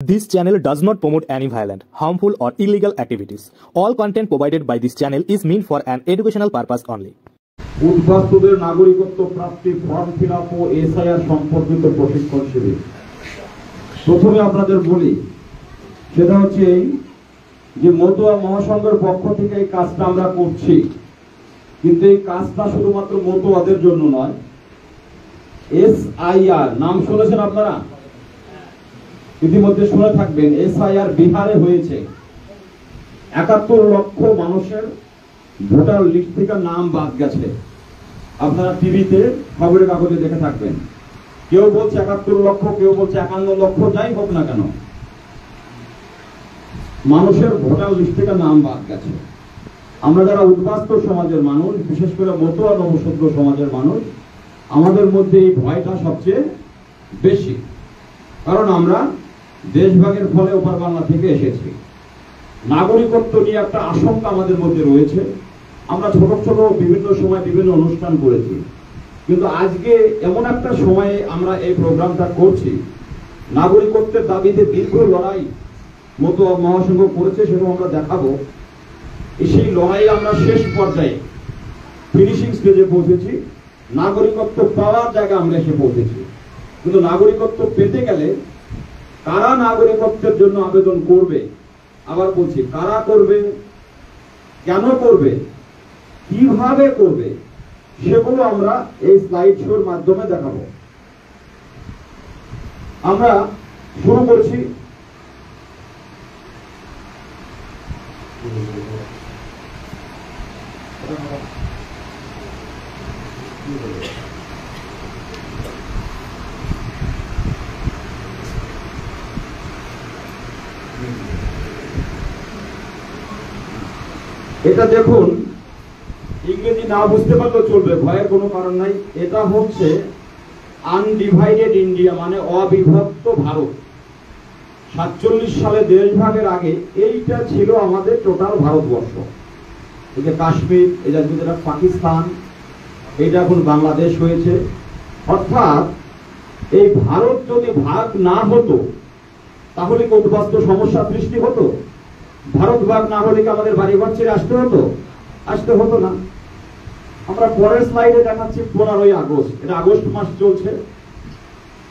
This channel does not promote any violent, harmful, or illegal activities. All content provided by this channel is meant for an educational purpose only. উদ্বাস্তুদের নাগরিকত্ব প্রাপ্তি form fill up ও SIR সম্পর্কিত প্রশিক্ষণ শিবির। প্রথমে আপনাদের বলি, সেটা হচ্ছে এই যে মতুয়া মহাসংঘের পক্ষ থেকে এই কাজটা আমরা করছি, কিন্তু এই কাজটা শুধুমাত্র মতুয়াদের জন্য নয়। এসআইআর নাম শুনেছেন আপনারা? ইতিমধ্যে শুনে থাকবেন। এসআইআর বিহারে হয়েছে। ৭১ লক্ষ মানুষের ভোটার লিস্ট থেকে নাম বাদ গেছে। আপনারা টিভিতে খবরের কাগজে দেখে থাকবেন। কেউ বলছে ৭১ লক্ষ, কেউ বলছে ৫১ লক্ষ, যাই হোক না কেন, মানুষের ভোটার লিস্ট থেকে নাম বাদ গেছে। আমরা যারা উদ্বাস্তু সমাজের মানুষ, বিশেষ করে মতুয়া নবশূদ্র সমাজের মানুষ, আমাদের মধ্যে এই ভয়টা সবচেয়ে বেশি। কারণ আমরা দেশভাগের ফলে ওপার বাংলা থেকে এসেছি। নাগরিকত্ব নিয়ে একটা আশঙ্কা আমাদের মধ্যে রয়েছে। আমরা ছোট ছোট বিভিন্ন সময় বিভিন্ন অনুষ্ঠান করেছি, কিন্তু আজকে এমন একটা সময়ে আমরা এই প্রোগ্রামটা করছি। নাগরিকত্বের দাবিতে দীর্ঘ লড়াই মতুয়া মহাসংঘ করেছে, সেটা আমরা দেখাবো। সেই লড়াইয়ে আমরা শেষ পর্যায়ে ফিনিশিং স্টেজে পৌঁছেছি। নাগরিকত্ব পাওয়ার জায়গায় আমরা এসে পৌঁছেছি। কিন্তু নাগরিকত্ব পেতে গেলে কারা নাগরিকত্বের জন্য আবেদন করবে, আবার বলছি কারা করবে, কেন করবে, কিভাবে করবে, সেগুলো আমরা এই স্লাইড শোর মাধ্যমে দেখাবো। আমরা শুরু করছি। এটা দেখুন, ইংরেজি না বুঝতে পারলেও চলবে, ভয়ের কোনো কারণ নাই। এটা হচ্ছে আনডিভাইডেড ইন্ডিয়া, মানে অবিভক্ত ভারত। ৪৭ সালে দেশভাগের আগে এইটা ছিল আমাদের টোটাল ভারতবর্ষ। এই যে কাশ্মীর, এই যে গুজরাট, পাকিস্তান, এইটা এখন বাংলাদেশ হয়েছে। অর্থাৎ এই ভারত যদি ভাগ না হতো তাহলে কি উদ্বাস্তু সমস্যার সৃষ্টি হতো? ভারত ভাগ না হলে কি আমাদের বাড়িঘর ছেড়ে আসতে হতো? আসতে হতো না। আমরা পরের স্লাইডে দেখাচ্ছি 15ই আগস্ট। এটা আগস্ট মাস চলছে।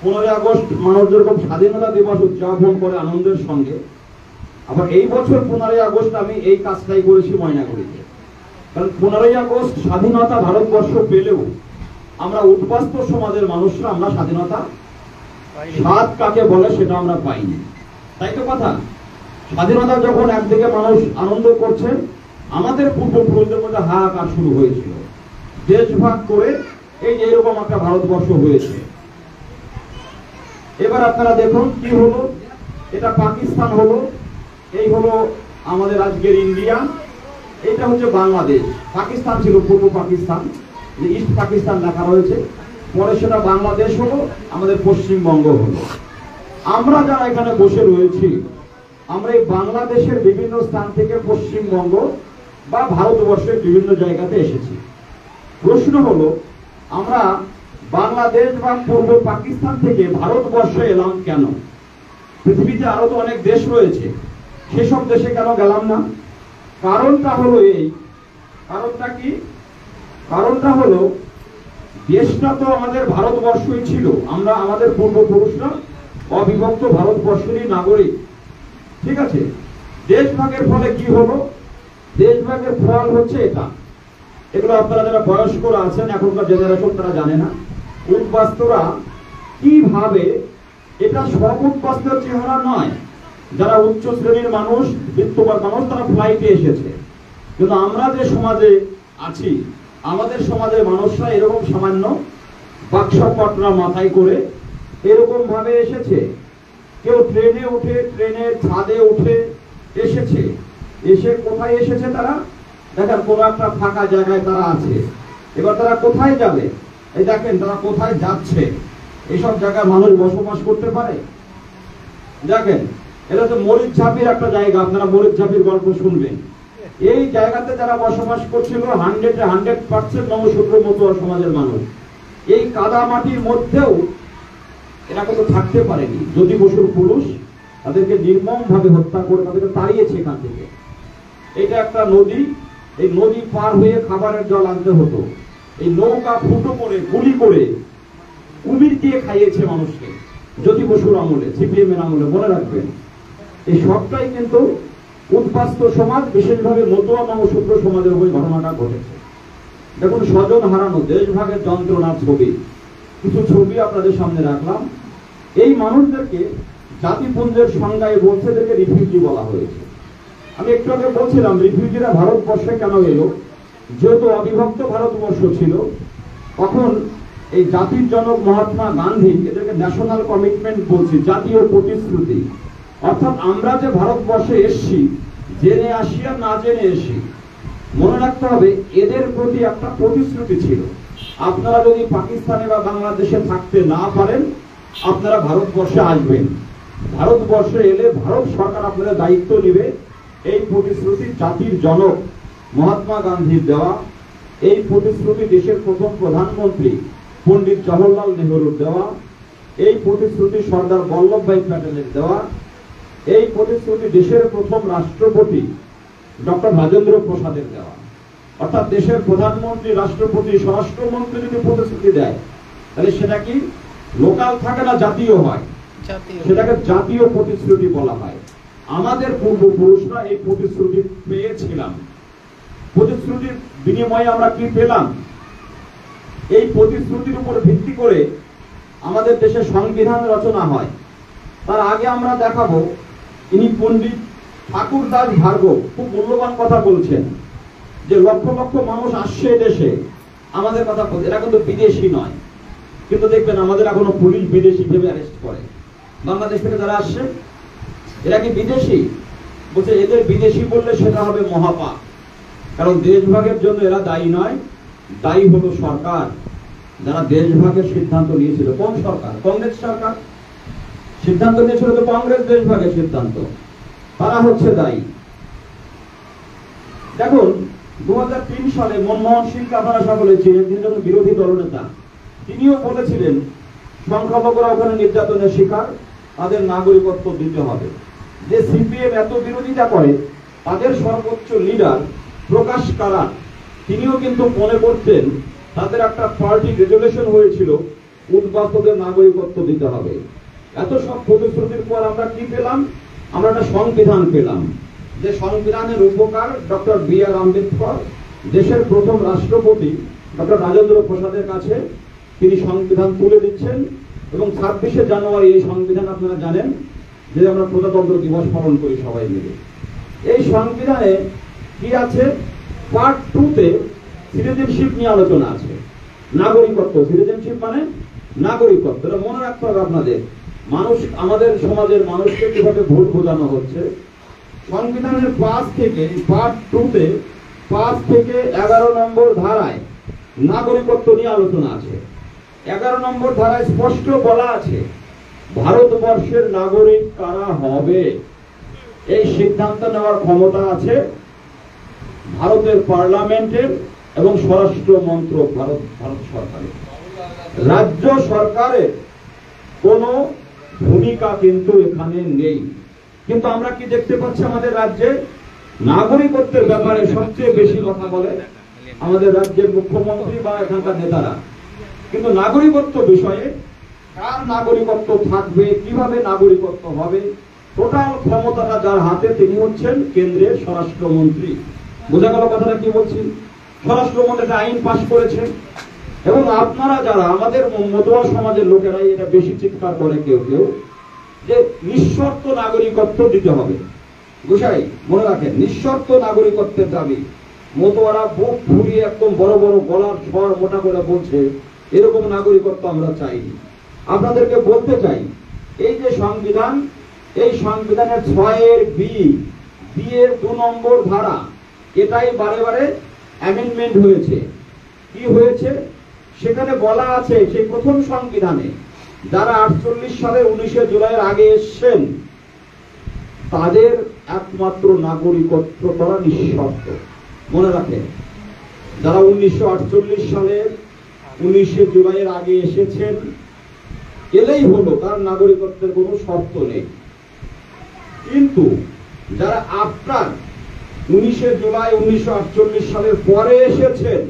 15ই আগস্ট মানুষ যেরকম স্বাধীনতা দিবস উদযাপন করে আনন্দের সঙ্গে, আবার এই বছর 15ই আগস্ট আমি এই কাজটাই করেছি ময়নাগুড়িতে। কারণ 15ই আগস্ট স্বাধীনতা ভারতবর্ষ পেলেও আমরা উদ্বাস্তু সমাজের মানুষরা আমরা স্বাধীনতা স্বাদ কাকে বলে সেটা আমরা পাইনি। তাই তো কথা। স্বাধীনতা যখন একদিকে মানুষ আনন্দ করছে, আমাদের পূর্বপুরুষদের মধ্যে হাহাকার শুরু হয়েছিল। দেশ ভাগ করে এই যে এরকম একটা ভারতবর্ষ হয়েছে। এবার আপনারা দেখুন কি হলো। এটা পাকিস্তান হলো, এই হলো আমাদের আজকের ইন্ডিয়া, এটা হচ্ছে বাংলাদেশ। পাকিস্তান ছিল পূর্ব পাকিস্তান, ইস্ট পাকিস্তান লেখা রয়েছে। পরে সেটা বাংলাদেশ হলো, আমাদের পশ্চিমবঙ্গ হলো। আমরা যারা এখানে বসে রয়েছি, আমরা এই বাংলাদেশের বিভিন্ন স্থান থেকে পশ্চিমবঙ্গ বা ভারতবর্ষের বিভিন্ন জায়গাতে এসেছি। প্রশ্ন হলো, আমরা বাংলাদেশ বা পূর্ব পাকিস্তান থেকে ভারতবর্ষে এলাম কেন? পৃথিবীতে আরো তো অনেক দেশ রয়েছে, সেসব দেশে কেন গেলাম না? কারণটা হলো এই। কারণটা কি? কারণটা হলো, দেশটা তো আমাদের ভারতবর্ষই ছিল। আমরা আমাদের পূর্বপুরুষরা অবিভক্ত ভারতবর্ষেরই নাগরিক। ঠিক আছে। দেশভাগের ফলে কি হলো? দেশভাগের ফল হচ্ছে এটা। এগুলো আপনারা যারা বয়স্করা আছেন, এখনকার জেনারেশন, তারা জানে না। উদ্বাস্তুরা কিভাবে, এটা সব উদ্বাস্তুর চেহারা নয়। যারা উচ্চ শ্রেণীর মানুষ, বিত্তবান মানুষ, তারা ফ্লাইটে এসেছে। কিন্তু আমরা যে সমাজে আছি, আমাদের সমাজের মানুষরা এরকম সামান্য বাক্সপটরা মাথায় করে এরকম ভাবে এসেছে। কেউ ট্রেনে উঠে, ট্রেনের ছাদে উঠে এসেছে। এসে কোথায় এসেছে তারা? দেখেন কোন একটা ফাঁকা জায়গায় তারা আছে। এবার তারা কোথায় যাবে? এই দেখেন তারা কোথায় যাচ্ছে। এইসব জায়গায় মানুষ বসবাস করতে পারে? দেখেন, এটা তো মরিচঝাপির একটা জায়গা। আপনারা মরিচঝাপির গল্প শুনবেন। এই জায়গাতে যারা বসবাস করছিল 100% নবশূদ্র মতুয়া সমাজের মানুষ। এই কাদা মাটির মধ্যেও এরা কিন্তু থাকতে পারেনি। যদি বসুর পুরুষ তাদেরকে নির্মমভাবে হত্যা করে তাদেরকে তাড়িয়েছে এখান থেকে। এটা একটা নদী, এই নদী পার হয়ে খাবারের জল আনতে হতো, এই নৌকা ফুটো করে গুলি করে কুমির দিয়ে খাইয়েছে মানুষকে জ্যোতি বসুর আমলে, সিপিএম এর আমলে, মনে রাখবেন। এই সবটাই কিন্তু উদ্বাস্তু সমাজ, বিশেষভাবে মতুয়া নমশূদ্র সমাজের উপর ঘটনাটা ঘটেছে। দেখুন, স্বজন হারানো, দেশভাগের যন্ত্রণার ছবি, কিছু ছবি আপনাদের সামনে রাখলাম। এই মানুষদেরকে জাতিপুঞ্জের সংজ্ঞায় বলছে, এদেরকে রিফিউজি বলা হয়েছে। আমি একটু আগে বলছিলাম রিফিউজিরা ভারতবর্ষে কেন এলো, যেহেতু অবিভক্ত ভারতবর্ষ ছিল, তখন এই জাতির জনক মহাত্মা গান্ধী এদেরকে ন্যাশনাল কমিটমেন্ট বলছি, জাতীয় প্রতিশ্রুতি। অর্থাৎ আমরা যে ভারতবর্ষে এসছি, জেনে আসি আর না জেনে এসি, মনে রাখতে হবে এদের প্রতি একটা প্রতিশ্রুতি ছিল, আপনারা যদি পাকিস্তানে বা বাংলাদেশে থাকতে না পারেন আপনারা ভারতবর্ষে আসবেন, ভারতবর্ষে এলে ভারত সরকার আপনাদের দায়িত্ব নেবে। এই প্রতিশ্রুতি জাতির জনক মহাত্মা গান্ধীর দেওয়া, এই প্রতিশ্রুতি দেশের প্রথম প্রধানমন্ত্রী পণ্ডিত জওহরলাল নেহরুর দেওয়া, এই প্রতিশ্রুতি সর্দার বল্লভভাই প্যাটেলের দেওয়া, এই প্রতিশ্রুতি দেশের প্রথম রাষ্ট্রপতি ডক্টর রাজেন্দ্র প্রসাদের দেওয়া। অর্থাৎ দেশের প্রধানমন্ত্রী, রাষ্ট্রপতি, স্বরাষ্ট্রমন্ত্রী যদি প্রতিশ্রুতি দেয় তাহলে সেটা কি লোকাল থাকে না, জাতীয় হয়, সেটাকে জাতীয় প্রতিশ্রুতি বলা হয়। আমাদের পূর্বপুরুষরা এই প্রতিশ্রুতি পেয়েছিলাম। প্রতিশ্রুতির বিনিময়ে আমরা কি পেলাম? এই প্রতিশ্রুতির উপর ভিত্তি করে আমাদের দেশে সংবিধান রচনা হয়। তার আগে আমরা দেখাবো, ইনি পণ্ডিত ঠাকুরদাস ভার্গব খুব মূল্যবান কথা বলছেন, যে লক্ষ লক্ষ মানুষ আসছে দেশে আমাদের কথা বলছে, এরা কিন্তু বিদেশি নয়, কিন্তু দেখবেন আমাদের এখনো পুলিশ বিদেশি ভেবে অ্যারেস্ট করে। বাংলাদেশ থেকে যারা আসছে এরা কি বিদেশি? বলছে এদের বিদেশি বললে সেটা হবে মহাপাপ, কারণ দেশভাগের জন্য এরা দায়ী নয়, দায়ী হলো সরকার যারা দেশভাগের সিদ্ধান্ত নিয়েছিল। কোন সরকার? কংগ্রেস সরকার সিদ্ধান্ত নিয়েছিল, তো কংগ্রেস দেশভাগের সিদ্ধান্ত, তারা হচ্ছে দায়ী। দেখুন 2003 সালে মনমোহন সিং আপনারা সকলে ছিলেন, তিনি যখন বিরোধী দলনেতা, তিনিও বলেছিলেন সংখ্যালঘুরা ওখানে নির্যাতনের শিকার, তাদের নাগরিকত্ব দিতে হবে। যে সিপিএম এত বিরোধিতা করে তাদের সর্বোচ্চ লিডার প্রকাশ কারাট, তিনিও কিন্তু মনে করতেন, তাদের একটা পার্টি রেজুলেশন হয়েছিল উদ্বাস্তুদের নাগরিকত্ব দিতে হবে। এত সব প্রতিশ্রুতির পর আমরা কি পেলাম? আমরা একটা সংবিধান পেলাম, যে সংবিধানের উপকার ডক্টর বি.আর. আম্বেদকর দেশের প্রথম রাষ্ট্রপতি ডক্টর রাজেন্দ্র প্রসাদের কাছে তিনি সংবিধান তুলে দিচ্ছেন। এবং 26শে জানুয়ারি এই সংবিধান আপনারা জানেন যে আমরা প্রজাতন্ত্র দিবস পালন করি সবাই মিলে। এই সংবিধানে কি আছে? পার্ট 2-তে সিটিজেনশিপ নিয়ে আলোচনা আছে, নাগরিকত্ব। সিটিজেনশিপ মানে নাগরিকত্ব, এটা মনে রাখতে হবে আপনাদের। মানুষ, আমাদের সমাজের মানুষকে কিভাবে ভোট বোঝানো হচ্ছে। সংবিধানের 5 থেকে পার্ট 2-তে 5 থেকে 11 নম্বর ধারায় নাগরিকত্ব নিয়ে আলোচনা আছে। 11 নম্বর ধারায় স্পষ্ট বলা আছে ভারতবর্ষের নাগরিক কারা হবে এই সিদ্ধান্ত নেওয়ার ক্ষমতা আছে ভারতের পার্লামেন্টের এবং স্বরাষ্ট্র মন্ত্রক ভারত সরকারের। রাজ্য সরকারের কোনো ভূমিকা কিন্তু এখানে নেই। কিন্তু আমরা কি দেখতে পাচ্ছি, আমাদের রাজ্যে নাগরিকত্বের ব্যাপারে সবচেয়ে বেশি কথা বলে আমাদের রাজ্যের মুখ্যমন্ত্রী বা এখানকার নেতারা। কিন্তু নাগরিকত্ব বিষয়ে কার নাগরিকত্ব থাকবে, কিভাবে নাগরিকত্ব হবে, টোটাল ক্ষমতাটা যার হাতে তিনি হচ্ছেন কেন্দ্রের স্বরাষ্ট্রমন্ত্রী। বোঝা গেল কথাটা কি বলছি? স্বরাষ্ট্রমন্ত্রী একটা আইন পাশ করেছে, এবং আপনারা যারা আমাদের মতুয়া সমাজের লোকেরাই এটা বেশি চিৎকার করে কেউ কেউ, যে নিঃশর্ত নাগরিকত্ব দিতে হবে। গোসাই মনে রাখেন, নিঃশর্ত নাগরিকত্বের দাবি। মতুয়ারা বুক ফুরিয়ে একদম বড় বড় গলার স্বর মোটা করে বলছে এরকম নাগরিকত্ব আমরা চাই। আপনাদেরকে বলতে চাই, এই যে সংবিধান, এই সংবিধানের 6-এর বি-এর 2 নম্বর ধারা, এটাই বারে বারে অ্যামেন্ডমেন্ট হয়েছে। কি হয়েছে? সেখানে বলা আছে সেই প্রথম সংবিধানে যারা 48 সালে 19শে জুলাইয়ের আগে এসছেন তাদের একমাত্র নাগরিকত্ব তারা নিঃশর্ত। মনে রাখেন, যারা 1948 সালের 19শে জুলাইয়ের আগে এসেছেন এলেই হলো, তার নাগরিকত্বের কোনো শর্ত নেই। কিন্তু যারা আফটার 19শে জুলাই 1948 সালের পরে এসেছেন,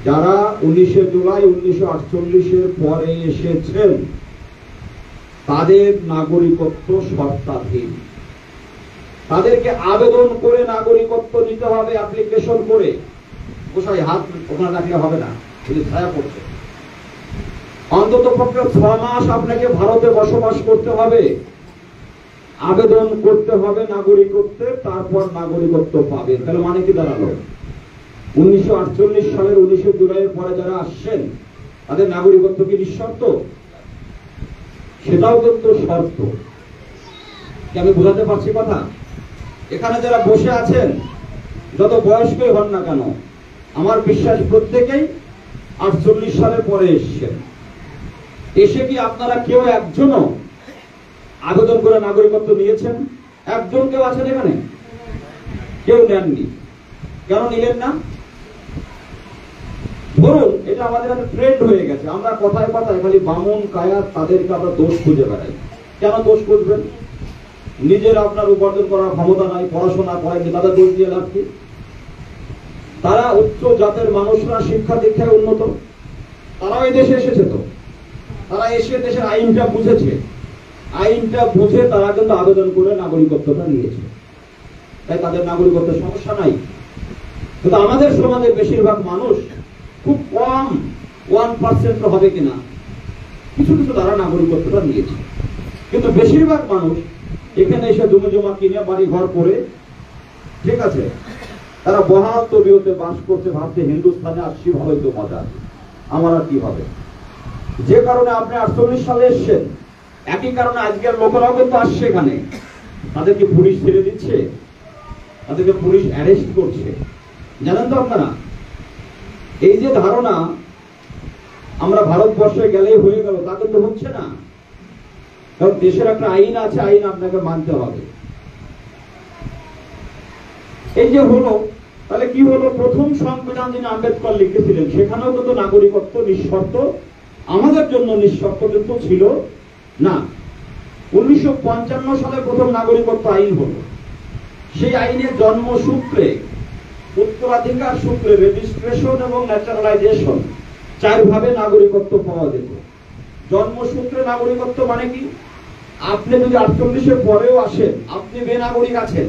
যারা 19শে জুলাই 1948 পরে এসেছেন, তাদের নাগরিকত্ব শর্তাধীন। তাদেরকে আবেদন করে নাগরিকত্ব নিতে হবে, অ্যাপ্লিকেশন করে। কোথায় হাত ওখানে রাখলে হবে না, যদি ছায়া পড়ছে। অন্তত পক্ষে 6 মাস আপনাকে ভারতে বসবাস করতে হবে, আবেদন করতে হবে নাগরিকত্বের, তারপর নাগরিকত্ব পাবেন। তাহলে মানে কি দাঁড়ালো? 1948 সালের 19শে জুলাইয়ের পরে যারা আসছেন তাদের নাগরিকত্ব কি নিঃশর্ত? সেটাও কিন্তু শর্ত। কি আমি বোঝাতে পারছি কথা? এখানে যারা বসে আছেন, যত বয়স্কই হন না কেন, আমার বিশ্বাস প্রত্যেকেই 48 সালের পরে এসছেন। এসে কি আপনারা কেউ একজনও আবেদন করে নাগরিকত্ব নিয়েছেন? একজন কেউ আছেন এখানে? কেউ নেননি। কেন নিলেন না? ধরুন এটা আমাদের একটা ট্রেন্ড হয়ে গেছে, আমরা কথায় কথায় খালি বামুন কায়াত তাদেরকে আমরা দোষ খুঁজে বেড়াই। কেন দোষ খুঁজবেন? নিজের আপনার উপার্জন করার ক্ষমতা নাই, পড়াশোনা করেন, তাদের দোষ দিয়ে লাভ কি? তারা উচ্চ জাতের মানুষরা, শিক্ষা দীক্ষায় উন্নত, তারাও এই দেশে এসেছে। তো তারা এসে দেশের আইনটা বুঝেছে, আইনটা বুঝে তারা কিন্তু আবেদন করে নাগরিকত্বটা নিয়েছে। তাই তাদের নাগরিকত্বের সমস্যা নাই। কিন্তু আমাদের সমাজে বেশিরভাগ মানুষ, খুব কম 1% হবে কিনা, কিছু কিছু তারা নাগরিকত্বটা নিয়েছে। কিন্তু বেশিরভাগ মানুষ এখানে এসে জমি জমা কিনে বাড়ি ঘর করে, ঠিক আছে, তারা বহাল তবিয়তে বাস করতে, ভাবছে হিন্দুস্তানে আসছি, ভালোই তো মজা, আমার আর কি হবে। যে কারণে আপনি 48 সালে এসছেন, একই কারণে আজকের লোকেরাও কিন্তু আসছে এখানে। তাদেরকে পুলিশ ছেড়ে দিচ্ছে, তাদেরকে পুলিশ অ্যারেস্ট করছে। জানেন তো আপনারা, এই যে ধারণা আমরা ভারতবর্ষে গেলেই হয়ে গেল, তা কিন্তু হচ্ছে না। কারণ দেশের একটা আইন আছে, আইন আপনাকে মানতে হবে। এই যে হলো, তাহলে কি হলো? প্রথম সংবিধান যিনি আম্বেদকর লিখেছিলেন, সেখানেও কিন্তু নাগরিকত্ব নিঃশর্ত, আমাদের জন্য নিঃশর্ত কিন্তু ছিল না। 1955 সালে প্রথম নাগরিকত্ব আইন হলো। সেই আইনের জন্মসূত্রে, উত্তরাধিকার সূত্রে, রেজিস্ট্রেশন এবং ন্যাচারালাইজেশন, 4 ভাবে নাগরিকত্ব পাওয়া যেত। জন্মসূত্রে নাগরিকত্ব মানে কি? আপনি যদি 48-এর পরেও আসেন, আপনি বেনাগরিক আছেন,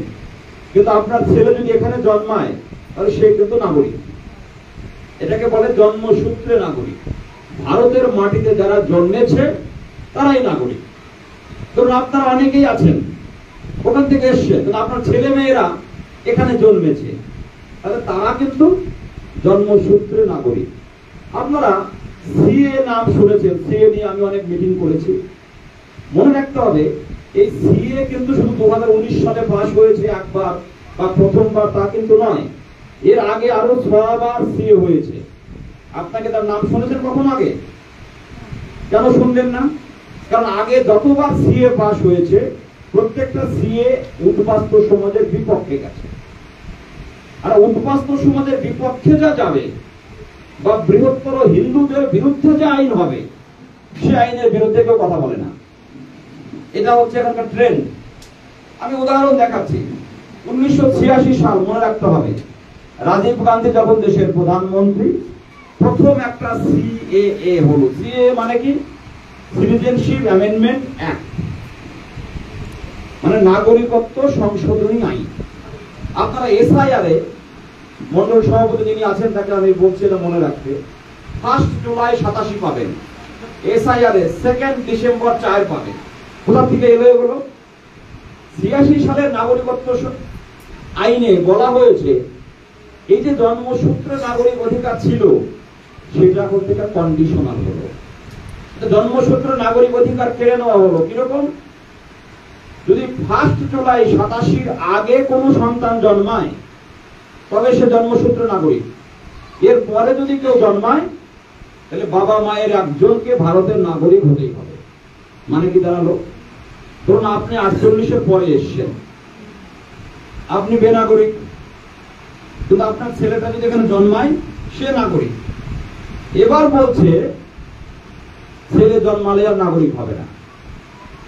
কিন্তু আপনার ছেলে যদি এখানে জন্মায়, তাহলে সে কিন্তু নাগরিক। এটাকে বলে জন্মসূত্রে নাগরিক। ভারতের মাটিতে যারা জন্মেছে তারাই নাগরিক। ধরুন আপনারা অনেকেই আছেন, ওখান থেকে এসছে, কিন্তু আপনার ছেলে মেয়েরা এখানে জন্মেছে, তাহলে তারা কিন্তু জন্মসূত্রে নাগরিক। আপনারা সিএ নাম শুনেছেন, সিএ নিয়ে আমি অনেক মিটিং করেছি। মনে রাখতে হবে, এই সিএ কিন্তু শুধু 2019 সালে পাস হয়েছে একবার বা প্রথমবার, তা কিন্তু নয়। এর আগে আরো 6 বার সিএ হয়েছে। আপনাকে তার নাম শুনেছেন কখন আগে? কেন শুনলেন না? কারণ আগে যতবার সিএ পাস হয়েছে, প্রত্যেকটা সিএ উদ্বাস্তু সমাজের বিপক্ষে গেছে। আর উদ্বাস্তু সমাজের বিপক্ষে যা যাবে, বা বৃহত্তর হিন্দুদের বিরুদ্ধে যে আইন হবে, সে আইনের বিরুদ্ধে কেউ কথা বলে না। এটা হচ্ছে এখানকার ট্রেন্ড। আমি উদাহরণ দেখাচ্ছি। 1986 সাল, মনে রাখতে হবে, রাজীব গান্ধী যখন দেশের প্রধানমন্ত্রী, প্রথম একটা সিএএ হলো। সিএএ মানে কি? সিটিজেনশিপ অ্যামেন্ডমেন্ট অ্যাক্ট, মানে নাগরিকত্ব সংশোধনী আইন। আপনারা এসআইআর এ, মন্ডল সভাপতি যিনি আছেন তাকে আমি বলছি এটা মনে রাখতে, 1 জুলাই 87 পাবেন। এসআইআর এ 2 ডিসেম্বর 4 পাবেন। কোথা থেকে এলো এগুলো? 86 সালের নাগরিকত্ব আইনে বলা হয়েছে, এই যে জন্মসূত্রে নাগরিক অধিকার ছিল, সেটা এখন থেকে কন্ডিশনাল হলো। জন্মসূত্রে নাগরিক অধিকার কেড়ে নেওয়া হলো। কিরকম? যদি 1 জুলাই 87 আগে কোনো সন্তান জন্মায়, তবে সে জন্মসূত্রে নাগরিক। এর পরে যদি কেউ জন্মায়, তাহলে বাবা মায়ের একজনকে ভারতের নাগরিক হতেই হবে। মানে কি দাঁড়ালো? ধরুন আপনি 48-এর পরে এসছেন, আপনি বেনাগরিক, কিন্তু আপনার ছেলেটা যদি এখানে জন্মায়, সে নাগরিক। এবার বলছে ছেলে জন্মালে আর নাগরিক হবে না।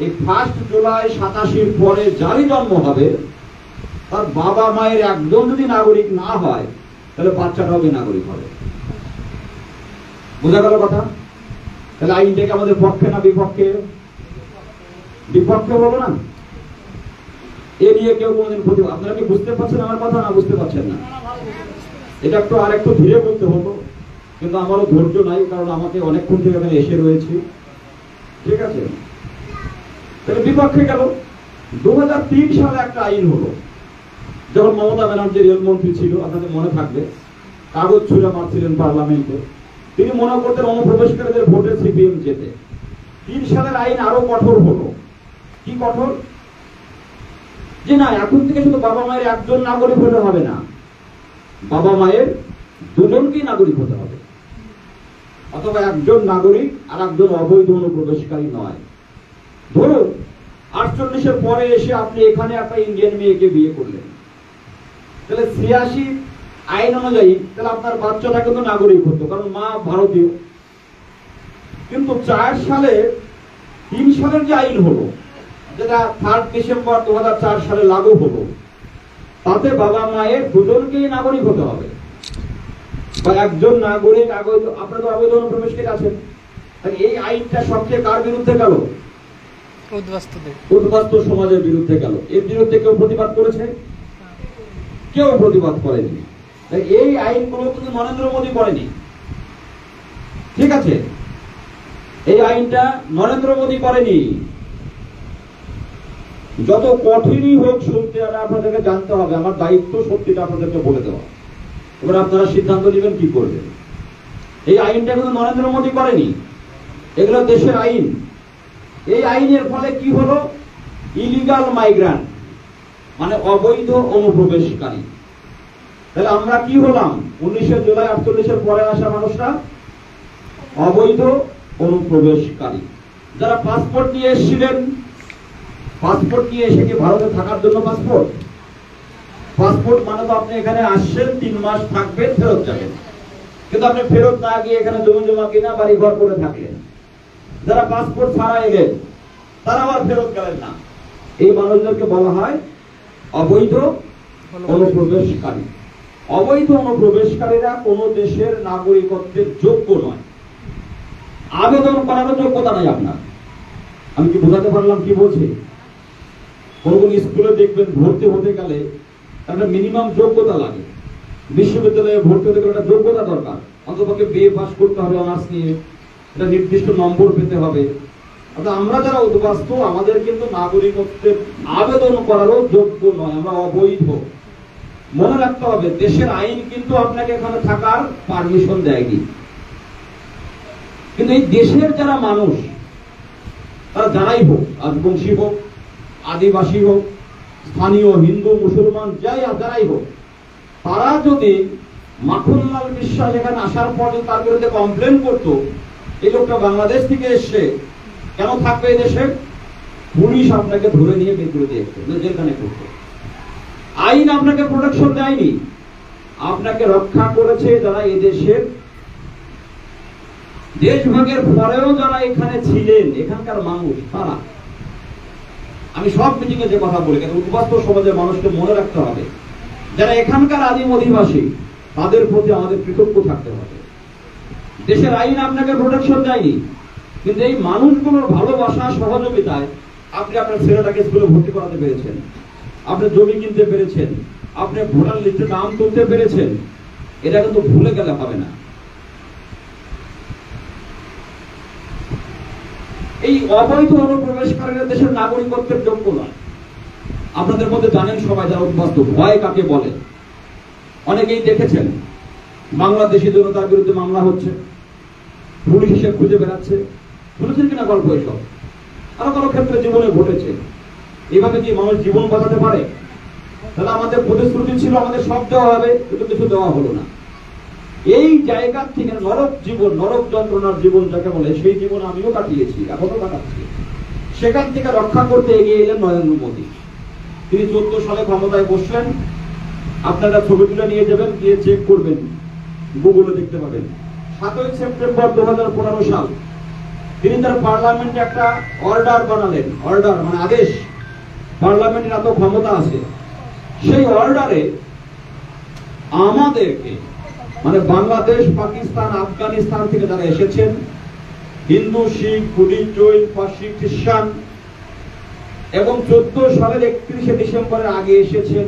এই 1 জুলাই 87 পরে যারই জন্ম হবে তার বাবা মায়ের একজন যদি নাগরিক না হয় তাহলে বাচ্চাটাও বেনাগরিক হবে। বোঝা গেল কথা? তাহলে আইনটাকে আমাদের পক্ষে না বিপক্ষে? বিপক্ষে হলো না? এ নিয়ে কেউ কোনদিন প্রতিবাদ, আপনারা কি বুঝতে পারছেন আমার কথা না বুঝতে পারছেন না? এটা একটু আর একটু ধীরে বলতে হতো, কিন্তু আমারও ধৈর্য নাই, কারণ আমাকে অনেকক্ষণ থেকে এখানে এসে রয়েছি। ঠিক আছে, তাহলে বিপক্ষে গেল। 2003 সালে একটা আইন হলো, যখন মমতা ব্যানার্জি রেলমন্ত্রী ছিল, আপনাদের মনে থাকবে, কাগজ ছুঁড়ে মারছিলেন পার্লামেন্টে। তিনি মনে করতেন অনুপ্রবেশকারীদের ভোটে সিপিএম জেতে। 3 সালের আইন আরো কঠোর হলো। কি কঠোর? যে না, এখন থেকে শুধু বাবা মায়ের একজন নাগরিক হতে হবে না, বাবা মায়ের দুজনকেই নাগরিক হতে হবে, অথবা একজন নাগরিক আর একজন অবৈধ অনুপ্রবেশকারী নয়। ধরুন 48-এর পরে এসে আপনি এখানে একটা ইন্ডিয়ান মেয়েকে বিয়ে করলেন, তাহলে 86 আইন অনুযায়ী তাহলে আপনার বাচ্চাটা কিন্তু নাগরিক হতো, কারণ মা ভারতীয়। কিন্তু 3 সালের যে আইন হলো, যেটা 3 ডিসেম্বর 2004 সালে লাগু হলো, তাতে বাবা মায়ের দুজনকেই নাগরিক হতে হবে, বা একজন নাগরিক আপনারা তো অবৈধ অনুপ্রবেশকারী আছেন। এই আইনটা সবচেয়ে কার বিরুদ্ধে গেল? উদ্বাস্তু সমাজের বিরুদ্ধে গেল। এর বিরুদ্ধে কেউ প্রতিবাদ করেছে? কেউ প্রতিবাদ করেনি। এই আইনগুলো কিন্তু নরেন্দ্র মোদী করেনি। ঠিক আছে, এই আইনটা নরেন্দ্র মোদী করেনি। যত কঠিনই হোক শুনতে আপনাদেরকে জানতে হবে, আমার দায়িত্ব সত্যিটা আপনাদেরকে বলে দেওয়া। এবার আপনারা সিদ্ধান্ত নেবেন কি করবেন। এই আইনটা কিন্তু নরেন্দ্র মোদী করেনি, এগুলো দেশের আইন। এই আইনের ফলে কি হলো? ইলিগাল মাইগ্রান্ট মানে অবৈধ অনুপ্রবেশকারী। তাহলে আমরা কি হলাম? 19 জুলাই 48-এর পরে আসা মানুষরা অবৈধ অনুপ্রবেশকারী। যারা পাসপোর্ট নিয়ে এসেছিলেন, পাসপোর্ট নিয়ে এসে কি ভারতে থাকার জন্য পাসপোর্ট মানে তো আপনি এখানে আসছেন, 3 মাস থাকবেন, ফেরত যাবেন, কিন্তু আপনি ফেরত না গিয়ে এখানে জমি জমা কিনা বাড়ি ঘর করে থাকলেন। যারা পাসপোর্ট ছাড়া এলেন তারা আবার ফেরত গেলেন না, এই মানুষদেরকে বলা হয় অবৈধ অনুপ্রবেশকারী। অবৈধ অনুপ্রবেশকারীরা কোন দেশের নাগরিকত্বের যোগ্য নয়, আবেদন করারও যোগ্যতা নাই আপনার। আমি কি বোঝাতে পারলাম কি বলছি? কোন কোন স্কুলে দেখবেন ভর্তি হতে গেলে একটা মিনিমাম যোগ্যতা লাগে, বিশ্ববিদ্যালয়ে ভর্তি হতে গেলে একটা যোগ্যতা দরকার, অন্ততপক্ষে বিএ পাস করতে হবে অনার্স নিয়ে, একটা নির্দিষ্ট নম্বর পেতে হবে। অর্থাৎ আমরা যারা উদ্বাস্তু, আমাদের কিন্তু নাগরিকত্বের আবেদন করারও যোগ্য নয়, আমরা অবৈধ। মনে রাখতে হবে, দেশের আইন কিন্তু আপনাকে এখানে থাকার পারমিশন দেয়নি, কিন্তু এই দেশের যারা মানুষ, তারা যারাই হোক, রাজবংশী হোক, আদিবাসী হোক, স্থানীয় হিন্দু মুসলমান যারাই হোক, তারা যদি মাখনলাল বিশ্বাস এখানে আসার পর তার বিরুদ্ধে কমপ্লেন করতো, এই লোকটা বাংলাদেশ থেকে এসছে, কেন থাকবে এই দেশে, পুলিশ আপনাকে ধরে নিয়ে বের করে দিয়ে জেলখানে করতো। আইন আপনাকে প্রোটেকশন দেয়নি, আপনাকে রক্ষা করেছে যারা এই দেশের দেশভাগের পরেও যারা এখানে ছিলেন, এখানকার মানুষ, তারা। আমি সব মিটিংয়ে যে কথা বলি, কিন্তু উদ্বাস্তু সমাজের মানুষকে মনে রাখতে হবে, যারা এখানকার আদিম অধিবাসী, তাদের প্রতি আমাদের কৃতজ্ঞ থাকতে হবে। দেশের আইন আপনাকে প্রোটেকশন দেয়নি, কিন্তু এই মানুষগুলোর ভালোবাসা, সহযোগিতায় আপনি আপনার ছেলেটাকে স্কুলে ভর্তি করাতে পেরেছেন, আপনি জমি কিনতে পেরেছেন, আপনি ভোটার লিস্টে নাম তুলতে পেরেছেন। এটা কিন্তু ভুলে গেলে হবে না। এই অবৈধ অনুপ্রবেশকারীরা দেশের নাগরিকত্বের যোগ্য নয়। আপনাদের মধ্যে জানেন সবাই যারা উদ্বাস্তু, ভয় কাকে বলে অনেকেই দেখেছেন। বাংলাদেশি জনতার বিরুদ্ধে মামলা হচ্ছে, পুলিশ হিসেব খুঁজে বেড়াচ্ছে, শুনেছেন কিনা গল্প? এসব আরো কারো ক্ষেত্রে জীবনে ঘটেছে। এইভাবে কি মানুষ জীবন বাঁচাতে পারে? তাহলে আমাদের প্রতিশ্রুতি ছিল আমাদের সব দেওয়া হবে, কিন্তু কিছু দেওয়া হলো না। এই জায়গা থেকে নরক জীবন, নরক যন্ত্রণার জীবন যাকে বলে, সেই জীবন আমিও কাটিয়েছি, এখনো কাটাচ্ছি। সেখান থেকে রক্ষা করতে এগিয়ে এলেন নরেন্দ্র মোদী। তিনি 14 সালে ক্ষমতায় বসলেন। আপনারা ছবি তুলে নিয়ে যাবেন, গিয়ে চেক করবেন, গুগলে দেখতে পাবেন। 7ই সেপ্টেম্বর 2015 সাল তিনি তার পার্লামেন্টে একটা অর্ডার বানালেন, অর্ডার মানে আদেশ, পার্লামেন্টের এত ক্ষমতা আছে, সেই অর্ডারে আমাদেরকে মানে বাংলাদেশ, পাকিস্তান, আফগানিস্তান থেকে যারা এসেছেন, হিন্দু, শিখ, বুদ্ধিস্ট, জৈন, পার্সি, খ্রিস্টান এবং 14 সালের 31শে ডিসেম্বরের আগে এসেছেন,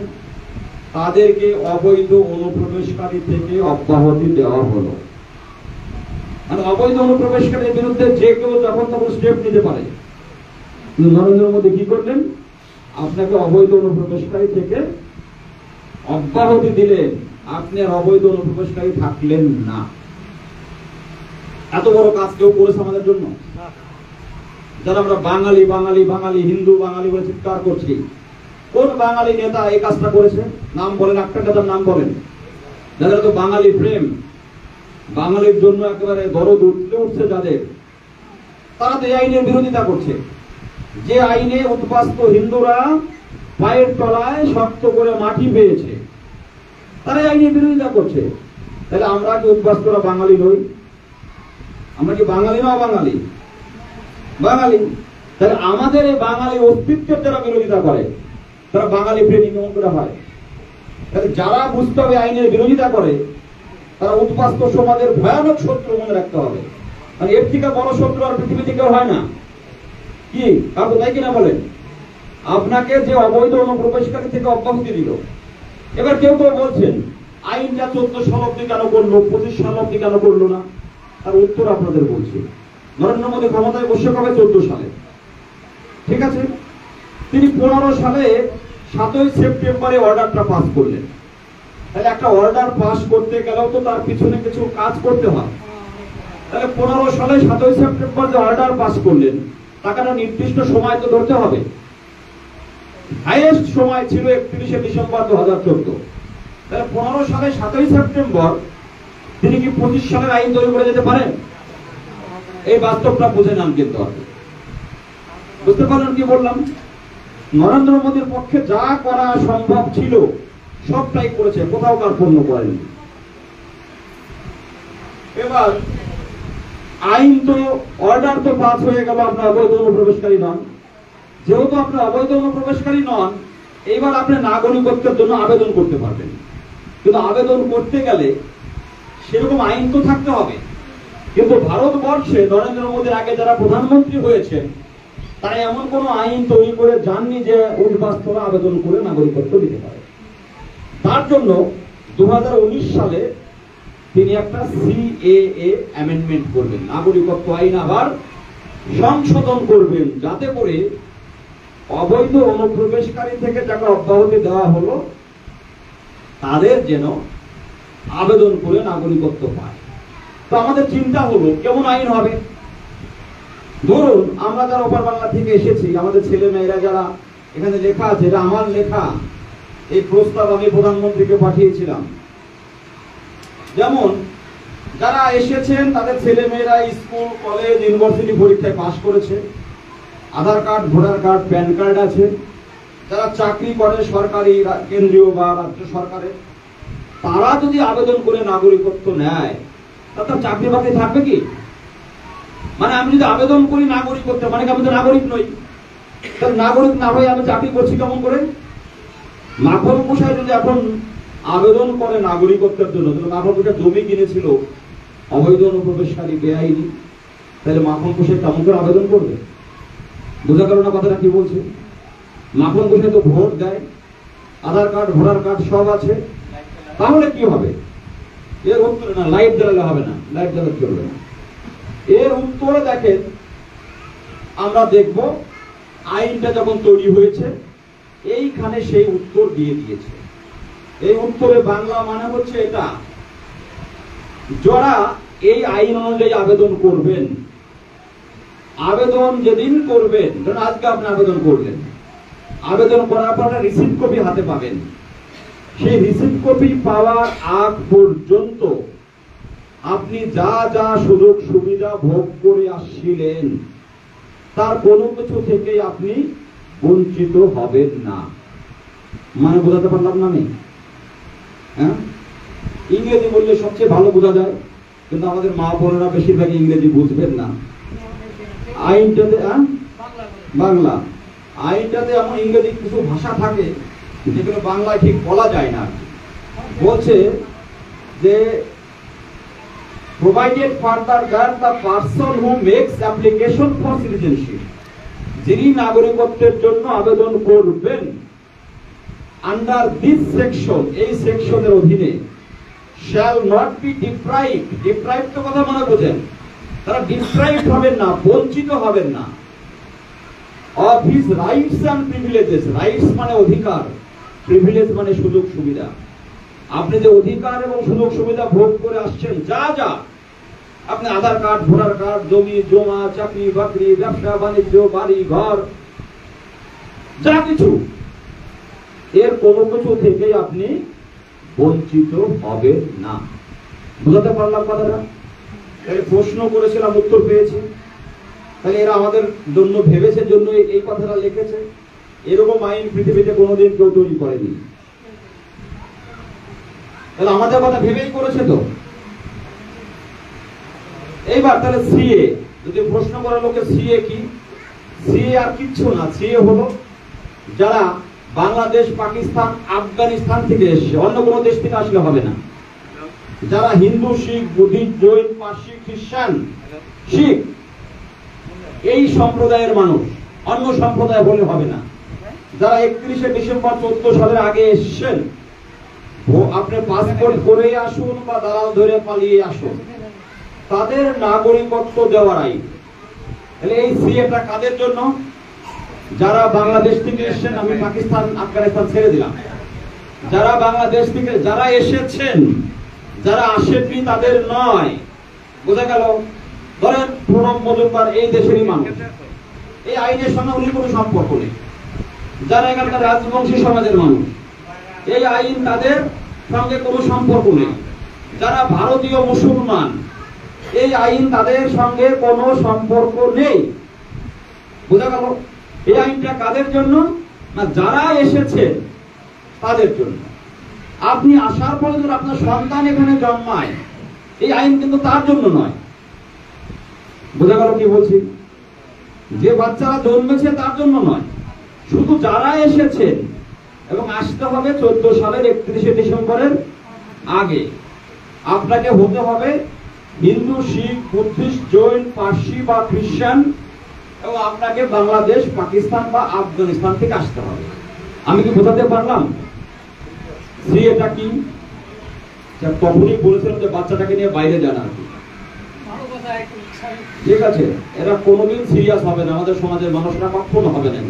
তাদেরকে অবৈধ অনুপ্রবেশকারী থেকে অব্যাহতি দেওয়া হলো। মানে অবৈধ অনুপ্রবেশকারীর বিরুদ্ধে যে কেউ যখন তখন স্টেপ নিতে পারে। নরেন্দ্র মোদী কি করলেন? আপনাকে অবৈধ অনুপ্রবেশকারী থেকে অব্যাহতি দিলেন, আপনি আর অবৈধ অনুপ্রবেশকারী থাকলেন না। এত বড় কাজ কেউ করেছে আমাদের জন্য? যারা আমরা বাঙালি বাঙালি বাঙালি, হিন্দু বাঙালি বলে চিৎকার করছি, কোন বাঙালি নেতা এই কাজটা করেছে? নাম বলেন, একটা নেতার নাম বলেন। যাদের তো বাঙালি প্রেম, বাঙালির জন্য একেবারে দরদ উঠছে যাদের, তারা তো এই আইনের বিরোধিতা করছে। যে আইনে উদ্বাস্তু হিন্দুরা পায়ের তলায় শক্ত করে মাটি পেয়েছে, তারা এই আইনের বিরোধিতা করছে। তাহলে আমরা কি উদ্বাস্তুরা বাঙালি নই? আমরা কি বাঙালি না বাঙালি? বাঙালি। তাহলে আমাদের এই বাঙালি অস্তিত্বের যারা বিরোধিতা করে, তারা বাঙালি প্রেমী কেমন করে হয়? তাহলে যারা বুঝতে হবে আইনের বিরোধিতা করে, তারা উদ্বাস্তু সমাজের ভয়ানক শত্রু মনে রাখতে হবে। মানে এর থেকে বড় শত্রু আর পৃথিবীতে কেউ হয় না। কি কাকু, তাই কিনা বলেন? আপনাকে যে অবৈধ অনুপ্রবেশকারী থেকে অব্যাহতি দিল, এবার কেউ কেউ বলছেন আইনটা 14 শতাব্দী কেন করলো, 25 শতাব্দী কেন করলো না? তার উত্তর আপনাদের বলছি। নরেন্দ্র মোদী ক্ষমতায় বসে কবে? 14 সালে, ঠিক আছে। তিনি 15 সালে 7ই সেপ্টেম্বরে অর্ডারটা পাস করলেন। তাহলে একটা অর্ডার পাস করতে গেলেও তো তার পিছনে কিছু কাজ করতে হয়। তাহলে 15 সালে 7ই সেপ্টেম্বর যে অর্ডার পাস করলেন, তাকে একটা নির্দিষ্ট সময় তো ধরতে হবে। হাইয়েস্ট সময় ছিল 31শে ডিসেম্বর 2014। তাহলে 15 সালে 7ই সেপ্টেম্বর তিনি কি 25 সালের আইন তৈরি করে যেতে পারেন? এই বাস্তবটা বুঝে নেন। কিন্তু বুঝতে পারলেন কি বললাম? নরেন্দ্র মোদীর পক্ষে যা করা সম্ভব ছিল সবটাই করেছে, কোথাও কার্পণ্য করেনি। এবার আইন তো, অর্ডার তো পাস হয়ে গেল, আপনার অবৈধ অনুপ্রবেশকারী নন। যেহেতু আপনি অবৈধ অনুপ্রবেশকারী নন, এইবার আপনি নাগরিকত্বের জন্য আবেদন করতে পারবেন। কিন্তু আবেদন করতে গেলে সেরকম আইন তো থাকতে হবে। কিন্তু ভারতবর্ষে নরেন্দ্র মোদীর আগে যারা প্রধানমন্ত্রী হয়েছে, তারা এমন কোন আইন তৈরি করে যাননি যে উদ্বাস্তুরা আবেদন করে নাগরিকত্ব দিতে পারে। তার জন্য 2019 সালে তিনি একটা সিএএ অ্যামেন্ডমেন্ট করবেন, নাগরিকত্ব আইন আবার সংশোধন করবেন, যাতে করে অবৈধ অনুপ্রবেশকারী থেকে যাকে অব্যাহতি দেওয়া হলো, তাদের যেন আবেদন করে নাগরিকত্ব পায়। তো আমাদের চিন্তা হলো কেমন আইন হবে। ধরুন আমরা যারা ওপার বাংলা থেকে এসেছি, আমাদের ছেলে মেয়েরা যারা, এখানে লেখা আছে, এটা আমার লেখা, এই প্রস্তাব আমি প্রধানমন্ত্রীকে পাঠিয়েছিলাম। যেমন যারা এসেছেন তাদের ছেলে মেয়েরা স্কুল, কলেজ, ইউনিভার্সিটি পরীক্ষায় পাশ করেছে, Aadhaar card, voter card, PAN card আছে। যারা চাকরি করে সরকারি, কেন্দ্রীয় বা রাজ্য সরকারে, তারা যদি আবেদন করে নাগরিকত্ব নেয়, তার চাকরি বাকরি থাকবে কি? মানে আমি যদি আবেদন করি নাগরিকত্ব, মানে আমি তো নাগরিক নই। তাহলে নাগরিক না হয়ে আমি চাকরি করছি কেমন করে? মাখন পোষায় যদি এখন আবেদন করে নাগরিকত্বের জন্য, মাখন পোষায় জমি কিনেছিল অবৈধ অনুপ্রবেশকারী, বেআইনি, তাহলে মাখন পোষায় কেমন করে আবেদন করবে? বোঝা গেল না কথাটা কি বলছে? মাখন পোষায় তো ভোট দেয়, আধার কার্ড, ভোটার কার্ড সব আছে, তাহলে কি হবে? এর উত্তরে না, লাইট জ্বালালে হবে না, লাইট জ্বালাতে চলবে না। এর উত্তরে দেখেন, আমরা দেখব আইনটা যখন তৈরি হয়েছে, এইখানে সেই উত্তর দিয়ে দিয়েছে। এই উত্তরে বাংলা মানে হচ্ছে এটা, যারা এই আইন অনুযায়ী আবেদন করবেন, আবেদন যেদিন করবেন, ধরুন আজকে আপনি আবেদন করলেন, আবেদন করার পর রিসিপ্ট কপি হাতে পাবেন। সেই রিসিপ্ট কপি পাওয়ার আগ পর্যন্ত আপনি যা যা সুযোগ সুবিধা ভোগ করে আসছিলেন, তার কোনো কিছু থেকে আপনি বঞ্চিত হবেন না। মানে বোঝাতে পারলাম না আমি? হ্যাঁ, ইংরেজি বললে সবচেয়ে ভালো বোঝা যায়, কিন্তু আমাদের মা বোনেরা বেশিরভাগ ইংরেজি বুঝবেন না। আইনটাতে বাংলা, আইনটাতে এমন ইংরেজি কিছু ভাষা থাকে যেগুলো বাংলায় ঠিক বলা যায় না। বলছে যে provided further that the person who makes application for citizenship, যিনি নাগরিকত্বের জন্য আবেদন করবেন, আন্ডার দিস সেকশন, এই সেকশনের অধীনে, shall not be deprived, deprived তো কথা মনে বোঝেন, তারা ডিপ্রাইভড হবেন না, বঞ্চিত হবেন না, of his rights and privileges, rights মানে অধিকার, প্রিভিলেজ মানে সুযোগ সুবিধা। আপনি যে অধিকার এবং সুযোগ সুবিধা ভোগ করে আসছেন, যা যা আপনি আধার কার্ড, ভোটার কার্ড, জমি জমা, চাকরি বাকরি, ব্যবসা বাণিজ্য, বাড়ি ঘর, যা কিছু, এর কোনো কিছু থেকে আপনি বঞ্চিত হবেন না। বুঝাতে পারলাম কথাটা? প্রশ্ন করেছিলাম, উত্তর পেয়েছি। তাহলে এরা আমাদের জন্য ভেবেছে, জন্য এই কথাটা লিখেছে। এরকম আইন পৃথিবীতে কোনোদিন কেউ তৈরি করেনি। তাহলে আমাদের কথা ভেবেই করেছে তো। এইবার তাহলে সিএ, যদি প্রশ্ন করা লোকে সিএ কি, সিএ আর কিচ্ছু না। সিএ হলো যারা বাংলাদেশ, পাকিস্তান, আফগানিস্তান থেকে এসছে, অন্য কোনো দেশ থেকে আসলে হবে না। যারা হিন্দু, শিখ, বুদ্ধিস্ট, জৈন, পার্সি, খ্রিস্টান, শিখ, এই সম্প্রদায়ের মানুষ, অন্য সম্প্রদায় বলে হবে না। যারা 31শে ডিসেম্বর 14 সালের আগে এসছেন, আপনি পাসপোর্ট করে আসুন বা দালাল ধরে পালিয়ে আসুন, তাদের নাগরিকত্ব দেওয়ার আইন। তাহলে এই সিএটা কাদের জন্য? যারা বাংলাদেশ থেকে এসেছেন, আমি পাকিস্তান, আফগানিস্তান ছেড়ে দিলাম, যারা বাংলাদেশ থেকে যারা এসেছেন, যারা আসেননি তাদের নয়। বোঝা গেল? ধরেন প্রণব মজুমদার এই দেশেরই মানুষ, এই আইনের সঙ্গে উনি কোনো সম্পর্ক নেই। যারা এখানকার রাজবংশী সমাজের মানুষ, এই আইন তাদের সঙ্গে কোনো সম্পর্ক নেই। যারা ভারতীয় মুসলমান, এই আইন তাদের সঙ্গে কোনো সম্পর্ক নেই। বোঝা গেল? এই আইনটা কাদের জন্য? না, যারা এসেছে তাদের জন্য। আপনি আসার পরে যদি আপনার সন্তান এখানে জন্মায়, এই আইন কিন্তু তার জন্য নয়। বোঝা গেল কি বলছি? যে বাচ্চারা জন্মেছে তার জন্য নয়, শুধু যারা এসেছেন, এবং আসতে হবে 14 সালের 31শে ডিসেম্বরের আগে। আপনাকে হতে হবে হিন্দু, শিখ, বুদ্ধিস্ট, জৈন, পার্সি বা খ্রিস্টান, এবং আপনাকে বাংলাদেশ, পাকিস্তান বা আফগানিস্তান থেকে আসতে হবে। আমি কি বোঝাতে পারলাম? সিএটা কি? তখনই বলেছিলাম যে বাচ্চাটাকে নিয়ে বাইরে যান আর কি। ঠিক আছে, এরা কোনোদিন সিরিয়াস হবে না, আমাদের সমাজের মানুষরা কখনো হবে না।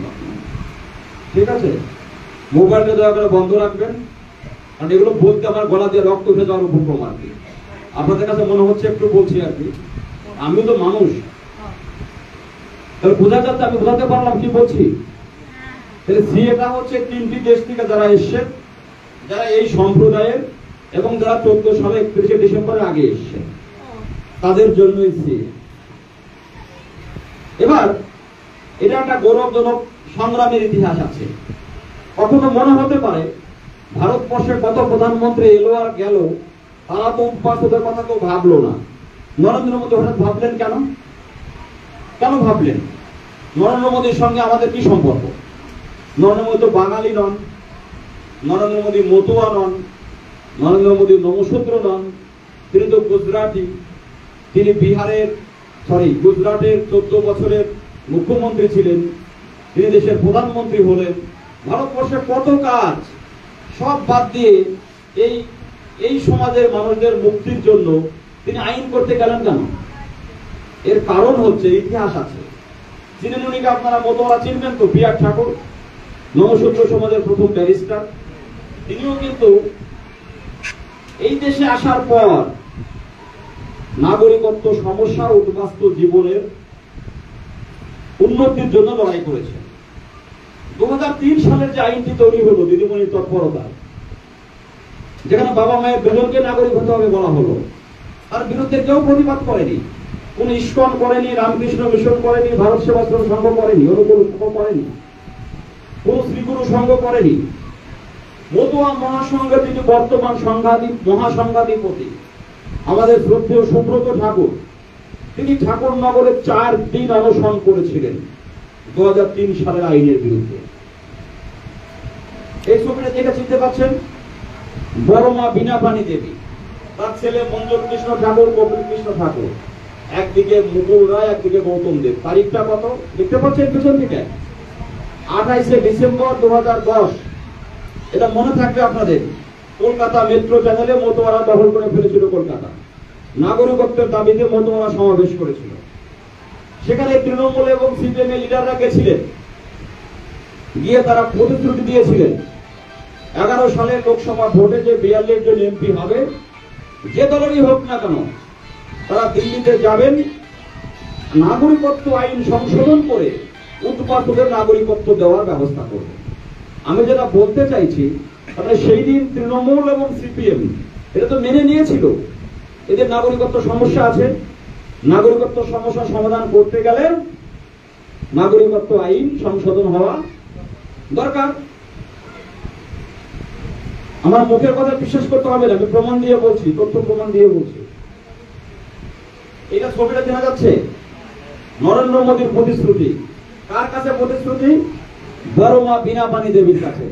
ঠিক আছে, মোবাইলটা দয়া করে বন্ধ রাখবেন, কারণ এগুলো বলতে আমার গলা দিয়ে রক্ত উঠে যাওয়ার উপক্রম আর কি। আপনাদের কাছে মনে হচ্ছে একটু বলছি আর কি, আমিও তো মানুষ। তাহলে বোঝা যাচ্ছে, আমি বোঝাতে পারলাম কি বলছি? তাহলে সিএটা হচ্ছে 3টি দেশ থেকে যারা এসছে, যারা এই সম্প্রদায়ের, এবং যারা 14 সালে 31শে ডিসেম্বরের আগে এসছে, তাদের জন্যই সিএ। এবার এটা একটা গৌরবজনক সংগ্রামের ইতিহাস আছে। কখনো মনে হতে পারে ভারতবর্ষে কত প্রধানমন্ত্রী এলো আর গেল, তারা তো উপবাস, ওদের কথা কেউ ভাবলো না। নরেন্দ্র মোদী হঠাৎ ভাবলেন কেন? কেন ভাবলেন? নরেন্দ্র মোদীর সঙ্গে আমাদের কি সম্পর্ক? নরেন্দ্র মোদী তো বাঙালি নন, নরেন্দ্র মোদী মতুয়া নন, নরেন্দ্র মোদী নমশূদ্র নন, তিনি তো গুজরাটি। তিনি গুজরাটের 14 বছরের মুখ্যমন্ত্রী ছিলেন, তিনি দেশের প্রধানমন্ত্রী হলেন। ভারতবর্ষে কত কাজ সব বাদ দিয়ে এই সমাজের মানুষদের মুক্তির জন্য তিনি আইন করতে গেলেন কেন? এর কারণ হচ্ছে ইতিহাস আছে। চিনেন উনিকে আপনারা, মতোয়ারা চিনবেন তো, বিআর ঠাকুর, নমশূদ্র সমাজের প্রথম ব্যারিস্টার। তিনিও কিন্তু এই দেশে আসার পর নাগরিকত্ব সমস্যা, উদ্বাস্তু জীবনের উন্নতির জন্য লড়াই করেছেন। 2003 সালের যে আইনটি তৈরি হলো দিদিমণির তৎপরতায়, যেখানে বাবা মায়ের দুজনকে নাগরিক হতে হবে বলা হলো, তার বিরুদ্ধে কেউ প্রতিবাদ করেনি। কোন ইস্কন করেনি, রামকৃষ্ণ মিশন করেনি, ভারত সেবাশ্রম সংঘ করেনি, অনুকূল সংঘ করেনি, কোন শ্রীগুরু সংঘ করেনি। মতুয়া মহাসংঘের যিনি বর্তমান মহাসংঘাধিপতি আমাদের শ্রদ্ধেয় সুব্রত ঠাকুর, তিনি ঠাকুরনগরে 4 দিন অনশন করেছিলেন 2003 সালের আইনের বিরুদ্ধে। এই ছবিটা দেখে চিনতে পাচ্ছেন, বড় মা বীণাপাণি দেবী, তার ছেলে মঞ্জুর কৃষ্ণ ঠাকুর, কপিল কৃষ্ণ ঠাকুর, একদিকে মুকুল রায়, একদিকে গৌতম দেব। তারিখটা কত দেখতে পাচ্ছেন পিছন দিকে, 28শে ডিসেম্বর 2010। এটা মনে থাকবে আপনাদের, কলকাতা মেট্রো চ্যানেলে মতোয়ারা দখল করে ফেলেছিল কলকাতা, নাগরিকত্বের দাবিতে মতোয়ারা সমাবেশ করেছিল। সেখানে তৃণমূল এবং সিপিএম এর লিডাররা গেছিলেন, গিয়ে তারা প্রতিশ্রুতি দিয়েছিলেন 11 সালের লোকসভা ভোটে যে 42 জন এমপি হবে, যে দলেরই হোক না কেন, তারা দিল্লিতে যাবেন, নাগরিকত্ব আইন সংশোধন করে উৎপাদকদের নাগরিকত্ব দেওয়ার ব্যবস্থা করবেন। আমি যেটা বলতে চাইছি, তাহলে সেই দিন তৃণমূল এবং সিপিএম এটা তো মেনে নিয়েছিল এদের নাগরিকত্ব সমস্যা আছে, নাগরিকত্ব সমস্যা সমাধান করতে গেলে নাগরিকত্ব আইন সংশোধন হওয়া দরকার। আমার মুখের কথা বিশ্বাস করতে হবে না, আমি প্রমাণ দিয়ে বলছি, তথ্য প্রমাণ দিয়ে বলছি। এটা ছবিটা দেখা যাচ্ছে নরেন্দ্র মোদীর প্রতিশ্রুতি। কার কাছে প্রতিশ্রুতি? বড় মা বীণাপাণি দেবীর কাছে।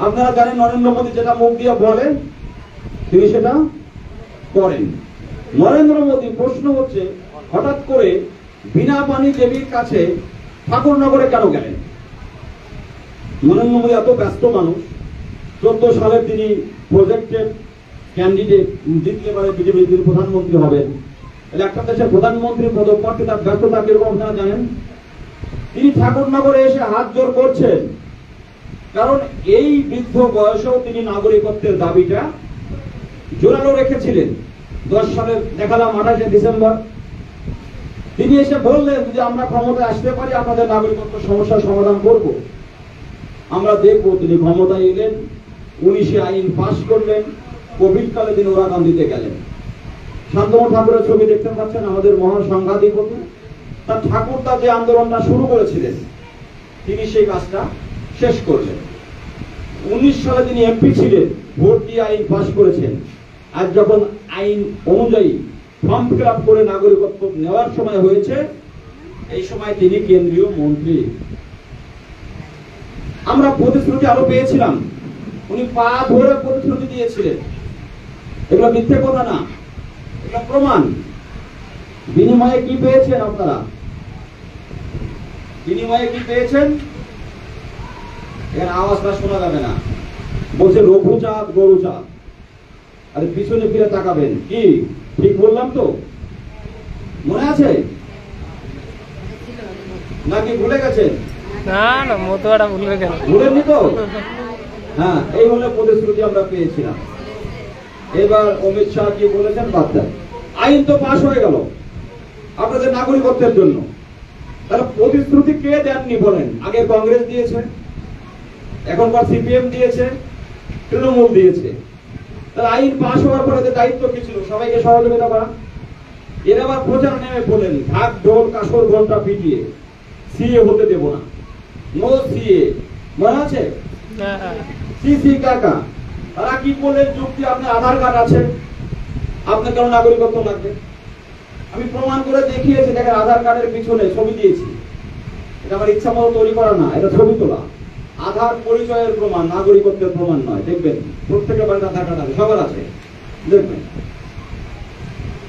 আপনারা জানেন নরেন্দ্র মোদী যেটা মুখ দিয়ে বলেন তিনি সেটা করেন। নরেন্দ্র মোদী, প্রশ্ন হচ্ছে হঠাৎ করে বীণাপাণি দেবীর কাছে ঠাকুরনগরে কেন গেলেন? নরেন্দ্র মোদী এত ব্যস্ত মানুষ, 14 সালে তিনি প্রজেক্টেড ক্যান্ডিডেট, জিতলে পারে বিজেপির প্রধানমন্ত্রী হবেন। একটা দেশের প্রধানমন্ত্রী পদপ্রার্থী, তার ব্যস্ততা কিরকম আপনারা জানেন। তিনি ঠাকুরনগরে এসে হাত জোর করছেন, কারণ এই বৃদ্ধ বয়সেও তিনি নাগরিকত্বের দাবিটা জোরালো রেখেছিলেন। 10 সালের দেখালাম 28শে ডিসেম্বর তিনি এসে বললেন যে আমরা ক্ষমতায় আসতে পারি, আপনাদের নাগরিকত্ব সমস্যার সমাধান করব। আমরা দেখব। তিনি ক্ষমতায় এলেন, 19শে আইন পাশ করলেন, কোভিড কালে তিনি ওরাকান দিতে গেলেন। শান্তনু ঠাকুরের ছবি দেখতে পাচ্ছেন, আমাদের মহান সংঘাধিপতি। তার ঠাকুরদা যে আন্দোলনটা শুরু করেছিলেন তিনি সেই কাজটা শেষ করলেন। 19 সালে তিনি এমপি ছিলেন, ভোট দিয়ে আইন পাশ করেছেন। আজ যখন আইন অনুযায়ী ফর্ম ফিল আপ করে নাগরিকত্ব নেওয়ার সময় হয়েছে, এই সময় তিনি কেন্দ্রীয় মন্ত্রী। আমরা প্রতিশ্রুতি আরো পেয়েছিলাম, উনি পা ধরে প্রতিশ্রুতি দিয়েছিলেন। এগুলো মিথ্যে কথা না, এটা প্রমাণ। বিনিময়ে কি পেয়েছেন আপনারা? বিনিময়ে কি পেয়েছেন? এখানে আওয়াজটা শোনা যাবে না। বলছে রঘু চাঁদ গরু চাঁদ। আরে পিছনে ফিরে তাকাবেন। কি ঠিক বললাম তো? মনে আছে নাকি ভুলে গেছেন? না না, মতোয়ারা ভুলবে কেন? ভুলেননি তো? হ্যাঁ, এই হলো প্রতিশ্রুতি আমরা পেয়েছিলাম। এবার অমিত শাহ কি বলেছেন বাদ দেন। আইন তো পাশ হয়ে গেল আপনাদের নাগরিকত্বের জন্য। তাহলে প্রতিশ্রুতি কে দেননি বলেন? আগে কংগ্রেস দিয়েছে, এখনকার সিপিএম দিয়েছে, তৃণমূল দিয়েছে। তাহলে আইন পাশ হওয়ার পরে দায়িত্ব কি ছিল? সবাইকে সহযোগিতা করা। এর আবার প্রচার নেমে বলেন ঢাক ঢোল কাসর ঘন্টা পিটিয়ে সিএ হতে দেব না, নো সিএ। মনে আছে? সিসি কাকা তারা কি বললেন? যুক্তি, আপনার আধার কার্ড আছে, আপনার কেন নাগরিকত্ব লাগবে? আমি প্রমাণ করে দেখিয়েছি, দেখেন আধার কার্ডের পিছনে ছবি দিয়েছি। এটা আমার ইচ্ছা মতো তৈরি করা না, এটা ছবি তোলা। আধার পরিচয়ের প্রমাণ, নাগরিকত্বের প্রমাণ নয়। দেখবেন প্রত্যেকের বাড়িতে আধার কার্ড আছে, সবার আছে। দেখবেন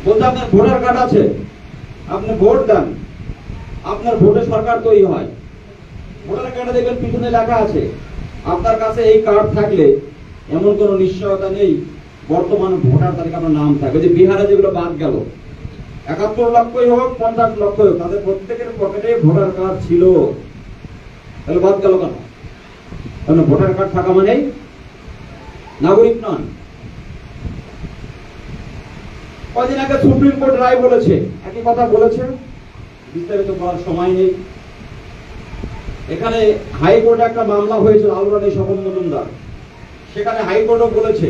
বলতে আপনার ভোটার কার্ড আছে, আপনি ভোট দেন, আপনার ভোটে সরকার তৈরি হয়। ভোটার কার্ডে দেখবেন পিছনে লেখা আছে। আপনার কাছে এই কার্ড থাকলে এমন কোন নিশ্চয়তা নেই বর্তমান ভোটার তালিকা আপনার নাম থাকবে। যে বিহারে যেগুলো বাদ গেল, 71 লক্ষই হোক 50 লক্ষই হোক, তাদের প্রত্যেকের পকেটে ভোটার কার্ড ছিল। তাহলে বাদ গেল কেন? কারণ ভোটার কার্ড থাকা মানেই নাগরিক নন। কদিন আগে সুপ্রিম কোর্ট রায় বলেছে, একই কথা বলেছে, বিস্তারিত করার সময় নেই। এখানে হাইকোর্টে একটা মামলা হয়েছিল আলুরানি স্বপন মজুমদার। সেখানে হাইকোর্টও বলেছে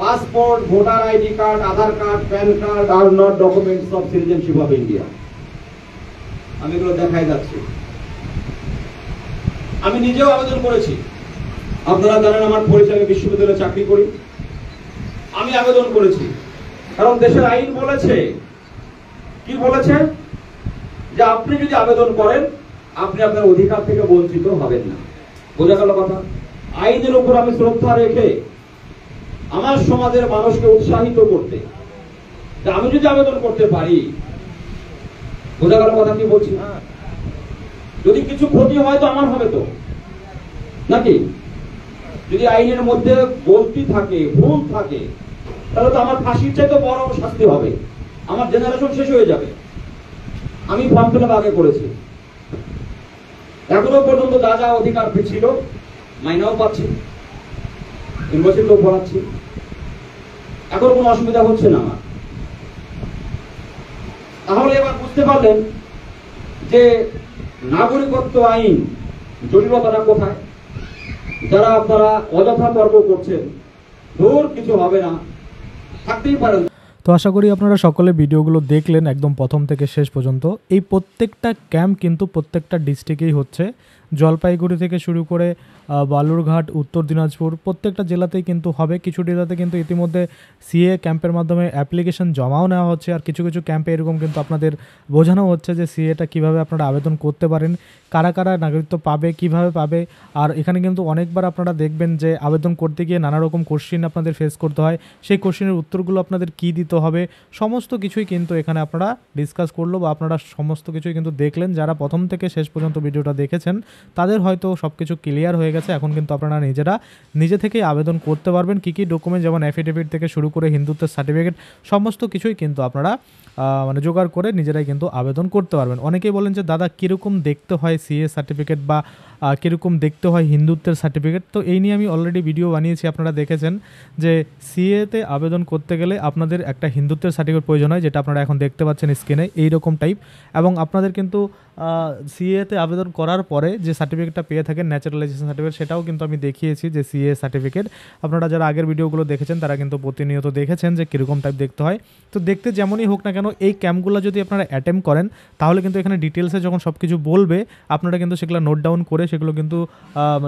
passport, voter ID card, Aadhaar card, PAN card are not documents of citizenship of India. আমি এগুলো দেখাই যাচ্ছি। আমি নিজেও আবেদন করেছি। আপনারা জানেন আমার পরিচয়, বিশ্ববিদ্যালয়ে চাকরি করি। আমি আবেদন করেছি কারণ দেশের আইন বলেছে কি বলেছে যে আপনি যদি আবেদন করেন আপনি আপনার অধিকার থেকে বঞ্চিত হবেন না। বোঝা গেল কথা? আইনের উপর আমি শ্রদ্ধা রেখে আমার সমাজের মানুষকে উৎসাহিত করতে আমি যদি আবেদন করতে পারি, বোঝা গেল কথা কি বলছি? যদি কিছু ক্ষতি হয় তো আমার হবে তো নাকি? যদি আইনের মধ্যে গলতি থাকে, ভুল থাকে, তাহলে তো আমার ফাঁসির চাইতে বড় শাস্তি হবে, আমার জেনারেশন শেষ হয়ে যাবে। আমি ফর্ম ফিল আপ আগে করেছি, এখনো পর্যন্ত যা যা অধিকার ছিল মাইনাও পাচ্ছি, ইউনিভার্সিটিও পড়াচ্ছি, এখন কোনো অসুবিধা হচ্ছে না আমার। তাহলে এবার বুঝতে পারলেন যে নাগরিকত্ব আইন জটিলতাটা কোথায়। যারা আপনারা অযথা তর্ক করছেন, দূর কিছু হবে না, থাকতেই পারেন। তো আশা করি আপনারা সকলে ভিডিওগুলো দেখলেন একদম প্রথম থেকে শেষ পর্যন্ত। এই প্রত্যেকটা ক্যাম্প কিন্তু প্রত্যেকটা ডিস্ট্রিক্টেই হচ্ছে, জলপাইগুড়ি থেকে শুরু করে বালুরঘাট, উত্তর দিনাজপুর, প্রত্যেকটা জেলাতেই কিন্তু হবে। কিছু জেলাতে কিন্তু ইতিমধ্যে সিএ ক্যাম্পের মাধ্যমে অ্যাপ্লিকেশন জমাও নেওয়া হচ্ছে, আর কিছু কিছু ক্যাম্পে এরকম কিন্তু আপনাদের বোঝানো হচ্ছে যে সিএটা কীভাবে আপনারা আবেদন করতে পারেন, কারা কারা নাগরিকত্ব পাবে, কিভাবে পাবে। আর এখানে কিন্তু অনেকবার আপনারা দেখবেন যে আবেদন করতে গিয়ে নানা রকম কোশ্চিন আপনাদের ফেস করতে হয়, সেই কোশ্চিনের উত্তরগুলো আপনাদের কী দিতে হবে, সমস্ত কিছুই কিন্তু এখানে আপনারা ডিসকাস করলো বা আপনারা সমস্ত কিছুই কিন্তু দেখলেন। যারা প্রথম থেকে শেষ পর্যন্ত ভিডিওটা দেখেছেন তাদের হয়তো সব কিছু ক্লিয়ার হয়ে গেছে। এখন কিন্তু আপনারা নিজে থেকেই আবেদন করতে পারবেন। কী কী ডকুমেন্ট, যেমন অ্যাফিডেভিট থেকে শুরু করে হিন্দুত্বের সার্টিফিকেট, সমস্ত কিছুই কিন্তু আপনারা জোগাড় করে নিজেরাই কিন্তু আবেদন করতে পারবেন। অনেকেই বলেন যে দাদা কীরকম দেখতে হয় সিএ সার্টিফিকেট বা কীরকম দেখতে হয় হিন্দুত্বের সার্টিফিকেট। তো এই নিয়ে আমি অলরেডি ভিডিও বানিয়েছি, আপনারা দেখেছেন যে সিএতে আবেদন করতে গেলে আপনাদের একটা হিন্দুত্বের সার্টিফিকেট প্রয়োজন হয়, যেটা আপনারা এখন দেখতে পাচ্ছেন স্ক্রিনে এইরকম টাইপ। এবং আপনাদের কিন্তু সিএতে আবেদন করার পরে যে সার্টিফিকেটটা পেয়ে থাকেন ন্যাচারালাইজেশন সার্টিফিকেট, সেটাও কিন্তু আমি দেখিয়েছি যে সিএ সার্টিফিকেট। আপনারা যারা আগের ভিডিওগুলো দেখেছেন তারা কিন্তু প্রতিনিয়ত দেখেছেন যে কীরকম টাইপ দেখতে হয়। তো দেখতে যেমনই হোক না কেন, এই ক্যাম্পগুলো যদি আপনারা অ্যাটেম্প করেন তাহলে কিন্তু এখানে ডিটেলসে যখন সব কিছু বলবে আপনারা কিন্তু সেগুলো নোট ডাউন করে সেগুলো কিন্তু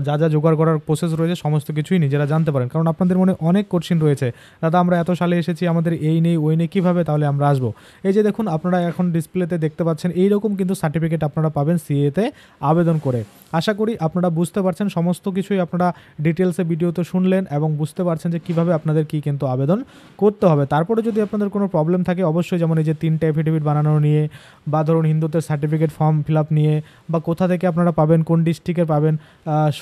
যা যা জোগাড় করার প্রসেস রয়েছে সমস্ত কিছুই নিজেরা জানতে পারেন। কারণ আপনাদের মনে অনেক কোশ্চিন রয়েছে, দাদা আমরা এত সালে এসেছি, আমাদের এই নেই ওই নেই, কীভাবে তাহলে আমরা আসবো। এই যে দেখুন আপনারা এখন ডিসপ্লেতে দেখতে পাচ্ছেন এইরকম কিন্তু সার্টিফিকেট আপনারা পাবেন সিএতে আবেদন করে। আশা করি আপনারা বুঝতে পারছেন, সমস্ত কিছুই আপনারা ডিটেলসে ভিডিওতে শুনলেন এবং বুঝতে পারছেন যে কীভাবে আপনাদের কি কিন্তু আবেদন করতে হবে। তারপরে যদি আপনাদের কোনো প্রবলেম থাকে অবশ্যই, যেমন এই যে 3টে এফিডেভিট বানানো নিয়ে, বা ধরুন হিন্দুত্বের সার্টিফিকেট ফর্ম ফিল আপ নিয়ে, বা কোথা থেকে আপনারা পাবেন, কোন ডিস্ট্রিক্টে পাবেন,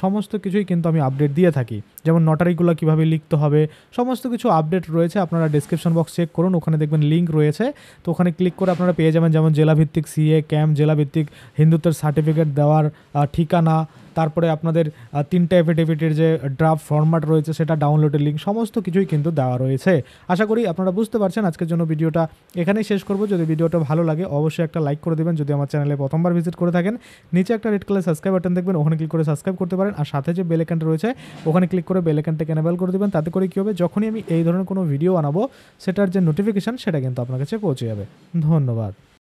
সমস্ত কিছুই কিন্তু আমি আপডেট দিয়ে থাকি। যেমন নটারিগুলো কীভাবে লিখতে হবে, সমস্ত কিছু আপডেট রয়েছে। আপনারা ডেসক্রিপশন বক্স চেক করুন, ওখানে দেখবেন লিঙ্ক রয়েছে, তো ওখানে ক্লিক করে আপনারা পেয়ে যাবেন। যেমন জেলাভিত্তিক সিএ ক্যাম্প, জেলাভিত্তিক হিন্দুত্বের সার্টিফিকেট দেওয়ার ঠিকানা, তারপরে আপনাদের 3টে এফিডেভিটের যে ড্রাফট ফরম্যাট রয়েছে সেটা ডাউনলোডের লিঙ্ক, সমস্ত কিছুই কিন্তু দেওয়া রয়েছে। আশা করি আপনারা বুঝতে পারছেন। আজকের জন্য ভিডিওটা এখানেই শেষ করব। যদি ভিডিওটা ভালো লাগে অবশ্যই একটা লাইক করে দেবেন। যদি আমার চ্যানেলে প্রথমবার ভিজিট করে থাকেন, নিচে একটা রেড কালার সাবস্ক্রাইব বাটন দেখবেন, ওখানে ক্লিক করে সাবস্ক্রাইব করতে পারেন। আর সাথে যে বেল আইকনটা রয়েছে ওখানে ক্লিক করে বেল আইকনটাকে এনেবল করে দেবেন। তাতে করে কী হবে, যখনই আমি এই ধরনের কোনো ভিডিও বানাবো সেটার যে নোটিফিকেশান সেটা কিন্তু আপনার কাছে পৌঁছে যাবে। ধন্যবাদ।